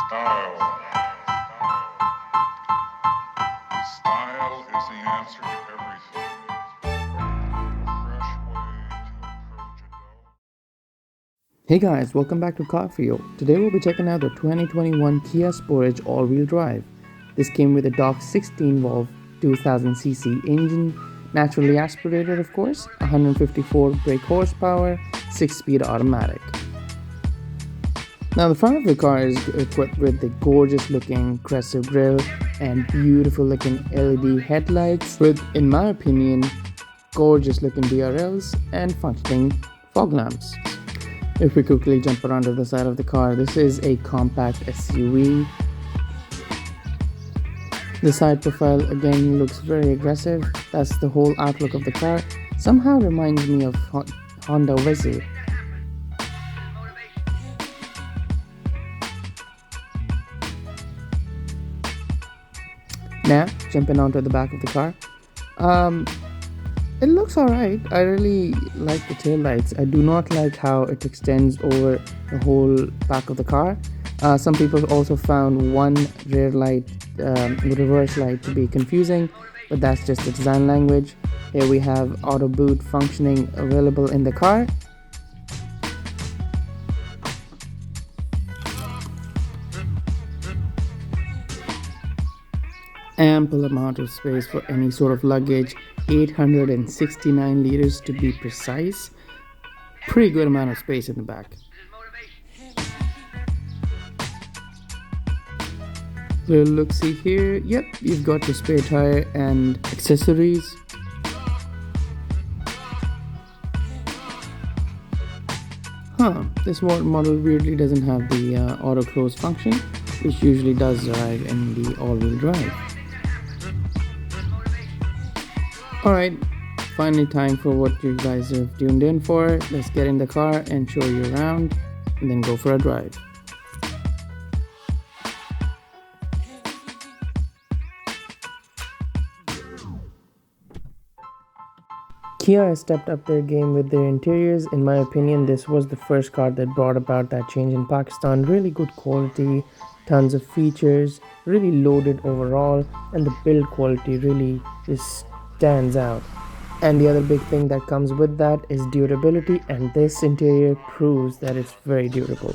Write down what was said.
Style. Style is the answer to everything. A fresh way to approach a dough. Hey guys, welcome back to CarFeel. Today we'll be checking out the 2021 Kia Sportage all-wheel drive. This came with a dock 16-valve 2000cc engine, naturally aspirated of course, 154 brake horsepower, 6-speed automatic. Now the front of the car is equipped with the gorgeous looking Crescent grille and beautiful looking LED headlights with, in my opinion, gorgeous looking DRLs and functioning fog lamps. If we quickly jump around to the side of the car, this is a compact SUV. The side profile again looks very aggressive. That's the whole outlook of the car. Somehow reminds me of Honda Vizi. Now, jumping onto the back of the car. It looks alright. I really like the tail lights. I do not like how it extends over the whole back of the car. Some people also found one rear light, reverse light, to be confusing, but that's just the design language. Here we have auto boot functioning available in the car. Ample amount of space for any sort of luggage, 869 liters to be precise. Pretty good amount of space in the back. Little look see here. Yep, you've got your spare tire and accessories. This model weirdly doesn't have the auto close function, which usually does arrive in the all-wheel drive. Alright, finally time for what you guys have tuned in for. Let's get in the car and show you around and then go for a drive. Kia has stepped up their game with their interiors. In my opinion, this was the first car that brought about that change in Pakistan. Really good quality, tons of features, really loaded overall, and the build quality really just stands out. And the other big thing that comes with that is durability, and this interior proves that it's very durable.